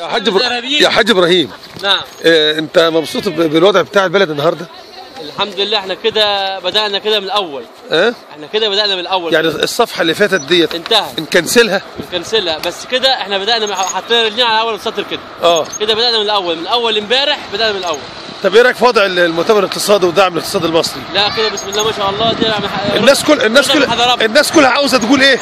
يا حاج ابراهيم. نعم. انت مبسوط بالوضع بتاع البلد النهارده؟ الحمد لله احنا كده بدأنا كده من الاول. احنا كده بدأنا من الاول. يعني الصفحه اللي فاتت ديت انتهت. نكنسلها بس كده احنا بدأنا حطينا رجلينا على اول السطر كده. كده بدأنا من الاول، من اول امبارح بدأنا من الاول. طب ايه رايك في وضع المؤتمر الاقتصادي ودعم الاقتصاد المصري؟ لا كده بسم الله ما شاء الله. دي الناس كلها عاوزه تقول ايه؟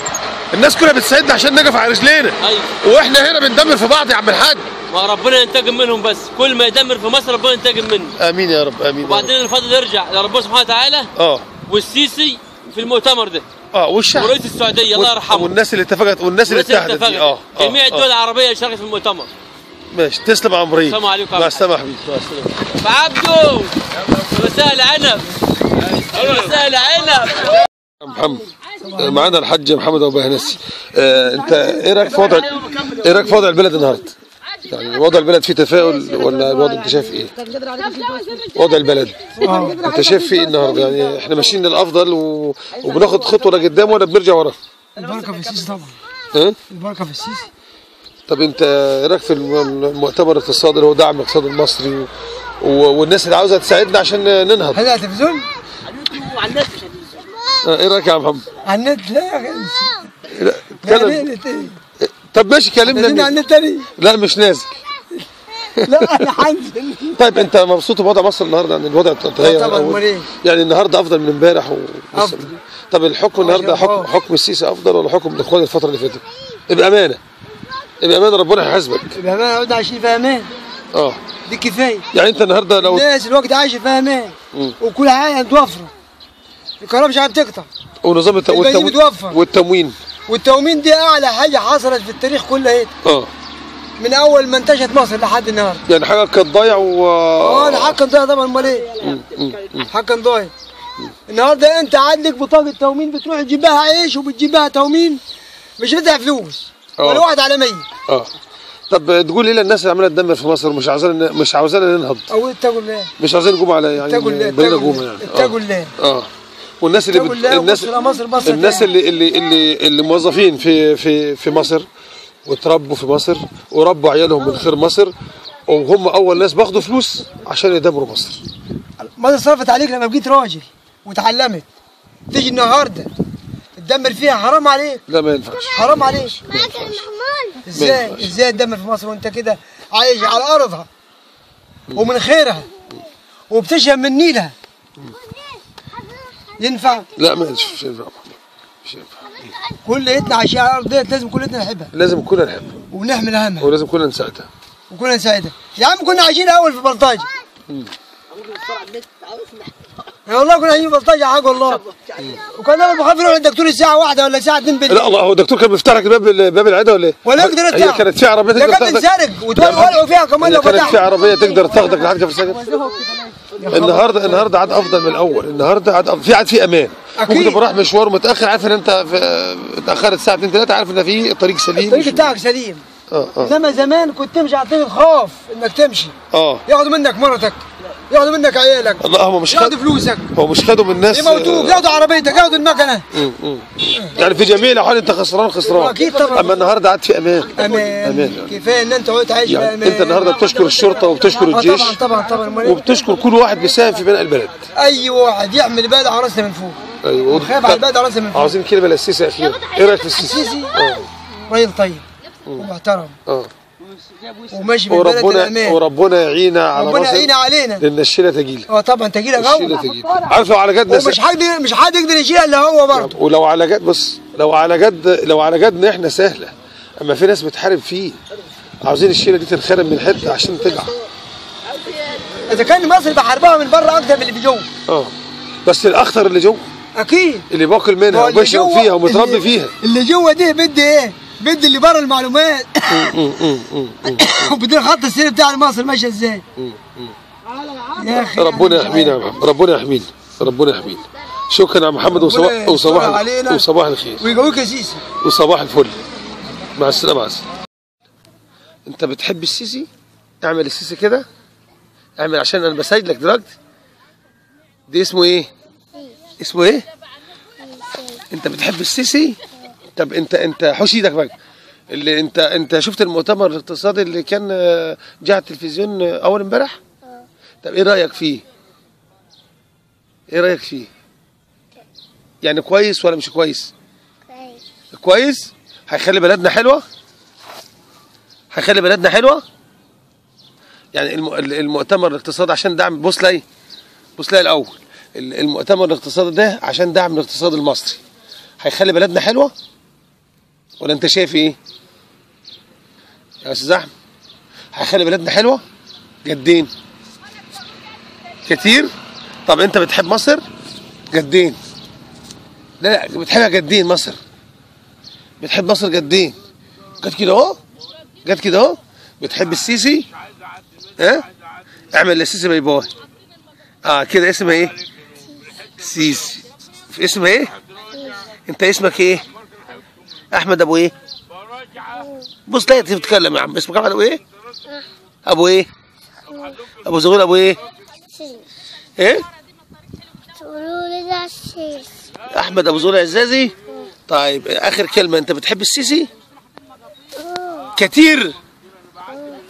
الناس كلها بتساعدنا عشان نقف على رجلينا. ايوه. واحنا هنا بندمر في بعض يا عم الحاج. ما ربنا ينتقم منهم، بس كل ما يدمر في مصر ربنا ينتقم منه. امين يا رب، امين. وبعدين الفضل يرجع لربنا سبحانه وتعالى. والسيسي في المؤتمر ده. والشعب ورئيس السعوديه الله يرحمه. والناس اللي اتفقت والناس اللي اتحدت دي. جميع الدول العربيه اللي شاركت في المؤتمر. ماشي، تسلم يا عم ابراهيم. السلام عليكم. مع السلامه يا حبيبي. مع السلامه. عبده مساء العنب. مساء العنب. محمد معانا الحاج محمد ابو بهنسي. انت ايه رايك في وضع البلد النهارده؟ يعني وضع البلد فيه تفاؤل ولا الوضع انت شايف ايه؟ وضع البلد انت شايف فيه ايه النهارده؟ يعني احنا ماشيين للافضل وبناخد خطوه لقدام ولا بنرجع ورا؟ البركه في السيسي طبعا. البركه في السيسي. طب انت ايه رايك في المؤتمر الاقتصادي اللي هو دعم الاقتصاد المصري والناس اللي عاوزه تساعدنا عشان ننهض؟ هذا التلفزيون؟ على النت. ايه رايك يا محمد؟ على النت. لا اتكلم. طب ماشي كلمنا. على النت تاني؟ لا مش نازل. لا انا هنزل. طيب انت مبسوط بوضع مصر النهارده؟ يعني الوضع اتغير طبعا. امال ايه؟ يعني النهارده افضل من امبارح افضل. طب الحكم النهارده حكم السيسي افضل ولا حكم الاخوان الفتره اللي فاتت؟ بامانه ربنا هيحاسبك. بامانه قعدنا عايشين في امان. دي كفايه. يعني انت النهارده لو الناس الوقت عايشه في امان وكل حاجه متوفره. الكهرباء مش عارف تقطع. ونظام والتموين دي اعلى حاجه حصلت في التاريخ كله. من اول ما انتشت مصر لحد النهارده. يعني حاجه كانت ضايعه الحاجه كانت ضايعه طبعا. امال ايه؟ الحاجه كانت ضايعه. النهارده انت عندك بطاقه تموين بتروح تجيب بها عيش وبتجيب بها تموين، مش بتدفع فلوس ولا واحد على 100. طب تقول ايه للناس اللي عماله تدمر في مصر مش عاوزانا ننهض؟ او اتقوا الله. مش عاوزين نقوم على يعني بقينا قومه يعني. اتقوا الله. والناس اللي موظفين في مصر وتربوا في مصر وربوا عيالهم من خير مصر، وهم اول ناس باخدوا فلوس عشان يدمروا مصر. مصر صرفت عليك لما بقيت راجل وتعلمت، تيجي النهارده تدمر فيها. حرام عليك. لا ما ينفعش. حرام عليك. ازاي تدمر في مصر وانت كده عايش على ارضها ومن خيرها وبتشرب من نيلها؟ ينفع؟ لا ما ينفع. كلنا عايشين على الارض ديت، لازم كلنا نحبها. لازم كلنا نحبها ونحمل همها ولازم كلنا نساعدها يا عم كنا عايشين اول في بلطاجه. يا والله كنا عايشين في بلطاجه حاج والله. وكان اول بخاف يروح للدكتور الساعه 1 ولا الساعه 2 بالليل. لا الله، هو الدكتور كان بيفتح لك باب العياده ولا ايه؟ ولا يقدر يفتح. هي كانت في عربيه تقدر تاخدك. تسرق وتولعوا فيها كمان لو فتحت. كانت في عربيه تقدر تاخدك لحد كفر السجن. النهارده عاد افضل من الاول. النهارده عاد في امان. ممكن تبقى رايح مشوار متاخر، عارف ان انت اتاخرت ساعه 2 3، عارف ان في طريق سليم. الطريق بتاعك سليم. انما زمان كنت تمشي على الطريق تخاف انك تمشي. ياخدوا منك مرتك، ياخدوا منك عيالك. الله، هم مش ياخدوا فلوسك. هو مش خدوا من الناس. يموتوك، ياخدوا عربيتك، ياخدوا المكنه. يعني في جميع الاحوال انت خسران. اكيد طبعا. اما النهارده عاد في امان. كفايه ان انت قلت عايش في امان. انت النهارده بتشكر الشرطه وبتشكر الجيش. طبعا. وبتشكر كل واحد بيساهم في بناء البلد. اي واحد يعمل البلد على راسنا من فوق. ايوه. خايف على البلد على راسنا من فوق. عاوزين كلمه للسيسي اخيره. ايه رايك في السيسي؟ راجل طيب ومحترم. وماشي في البلد الامان. وربنا يعينا على مصر. ربنا يعينا علينا. لان الشيله تقيله. طبعا تقيله قوي. عارف لو على جد مش حد يقدر يشيلها الا هو برضه. ولو على جد، بص، لو على جد احنا سهله، اما في ناس بتحارب فيه. عاوزين الشيله دي تنخرم من حته عشان تقع. اذا كان مصر بحاربها من بره اكتر من اللي جوه. بس الاخطر اللي جوه. اكيد. اللي باكل منها وبشرب فيها ومتربي فيها. اللي جوه دي بدي ايه؟ بدي اللي بره المعلومات. وبدي الخط السير بتاع مصر ماشي ازاي. يا اخي ربنا يحمينا يا محمد، ربنا يحمينا. شكرا يا محمد، وصباح الخير. ويقويك يا سيسي. وصباح الفل. مع السلامه. انت بتحب السيسي؟ اعمل السيسي كده. اعمل عشان انا بسجل لك دلوقتي. دي اسمه ايه؟ انت بتحب السيسي؟ طب انت حوش ايدك بقى. اللي انت شفت المؤتمر الاقتصادي اللي كان جه على التلفزيون اول امبارح؟ طب ايه رايك فيه؟ ايه رايك فيه؟ يعني كويس ولا مش كويس؟ كويس؟ هيخلي بلدنا حلوه؟ هيخلي بلدنا حلوه؟ يعني المؤتمر الاقتصادي عشان دعم بص لي الاول، المؤتمر الاقتصادي ده عشان دعم الاقتصاد المصري هيخلي بلدنا حلوه؟ ولا انت شايف ايه؟ يا استاذ احمد هيخلي بلدنا حلوه؟ جدين؟ كتير؟ طب انت بتحب مصر؟ جدين؟ لا بتحبها جدين مصر؟ بتحب مصر جدين؟ جت كده اهو؟ جت كده اهو؟ بتحب السيسي؟ ها؟ اعمل للسيسي باي باي. كده اسمها ايه؟ سيسي. في اسمها ايه؟ انت اسمك ايه؟ احمد ابو ايه؟ بص لا بتتكلم يا عم، اسمك احمد ابو ايه؟ ابو ايه؟ ابو زغير ابو ايه؟ ايه؟ احمد ابو زغير عزازي. طيب اخر كلمه، انت بتحب السيسي؟ كتير؟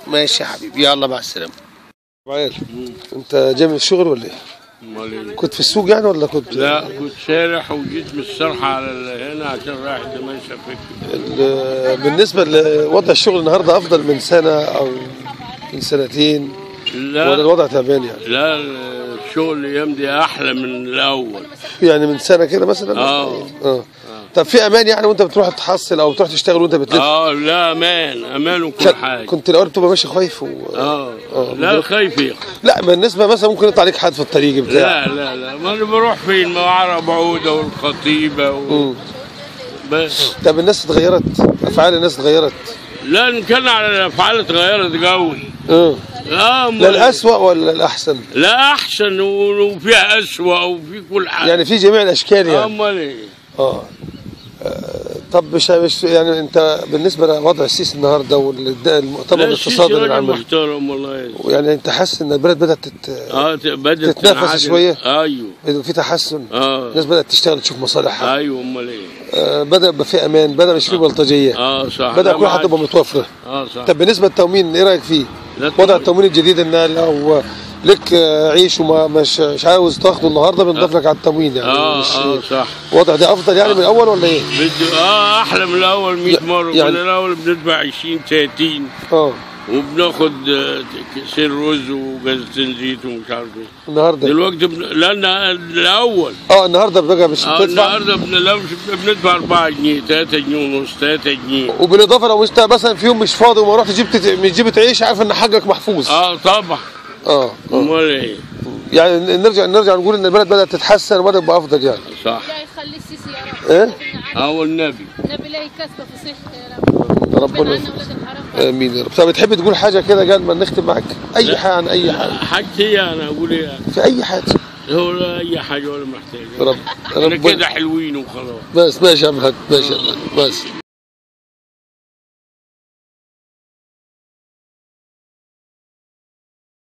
ماشي يا حبيبي، يلا مع السلامه. عيال انت جاي من الشغل ولا ايه؟ امال ايه؟ كنت في السوق يعني ولا كنت؟ لا كنت سارح وجيت من السرحه على هنا عشان رايح دمشق فكرة. بالنسبه لوضع الشغل النهارده افضل من سنه او من سنتين؟ لا ولا الوضع تعبان يعني؟ لا الشغل الايام دي احلى من الاول. يعني من سنه كده مثلا؟ طب في امان يعني وانت بتروح تحصل او بتروح تشتغل وانت بتلف؟ لا امان وكل حاجه. كنت الاول بتبقى ماشي خايف لا خايف ايه؟ لا بالنسبه مثلا ممكن يطلع عليك حد في الطريق بتاع. لا ما انا بروح فين؟ ما عرب عوده والخطيبه بس. طب الناس اتغيرت؟ افعال الناس اتغيرت؟ لا ان كان على الافعال اتغيرت قوي. لا الأسوأ ولا الأحسن؟ لا أحسن وفيها أسوأ وفي كل حاجة. يعني في جميع الأشكال يعني. أمال إيه؟ طب مش يعني أنت بالنسبة لوضع السيسي النهارده والمؤتمر الاقتصادي اللي عمله محترم والله. يعني أنت حاسس إن البلد بدأت بدأت تتنافس شوية؟ أيوه في تحسن؟ الناس بدأت تشتغل تشوف مصالحها. أيوه أمال إيه؟ بدأ يبقى في أمان، بدأ مش في بلطجية. صح. بدأ كل حاجة تبقى متوفرة. صح. طب بالنسبة للتموين إيه رأيك فيه؟ وضع التموين الجديد ان لو لك عيش وما مش عاوز تاخده النهارده بنضيف لك على التموين يعني. صح. الوضع ده افضل يعني من الاول ولا ايه؟ احلى من الاول 100 مره. يعني من الاول بندفع 20 30 وبناخد كيسين رز وجازتين زيت ومش عارف ايه. النهارده دلوقتي لان الاول النهارده بقى مش بتدفع. النهارده بندفع 4 جنيه 3 جنيه ونص 3 جنيه. وبالاضافه لو انت مثلا في يوم مش فاضي وما رحت جبت عيش عارف ان حقك محفوظ. طبعا. امال ايه؟ يعني نرجع نقول ان البلد بدات تتحسن وبدات تبقى افضل يعني. صح. لا يخلي السيسي يا رب. ايه؟ والنبي. النبي لا يكسبه في صحته يا رب. ربنا امين يا رب. طب بتحب تقول حاجه كده قبل ما نختم معاك؟ اي حاجه عن اي حاجه. حاجتي انا اقول ايه؟ في اي حاجه. هو لا اي حاجه ولا محتاج. انا كده حلوين وخلاص. بس ماشي يا عم الحاج، ماشي يا عم بس.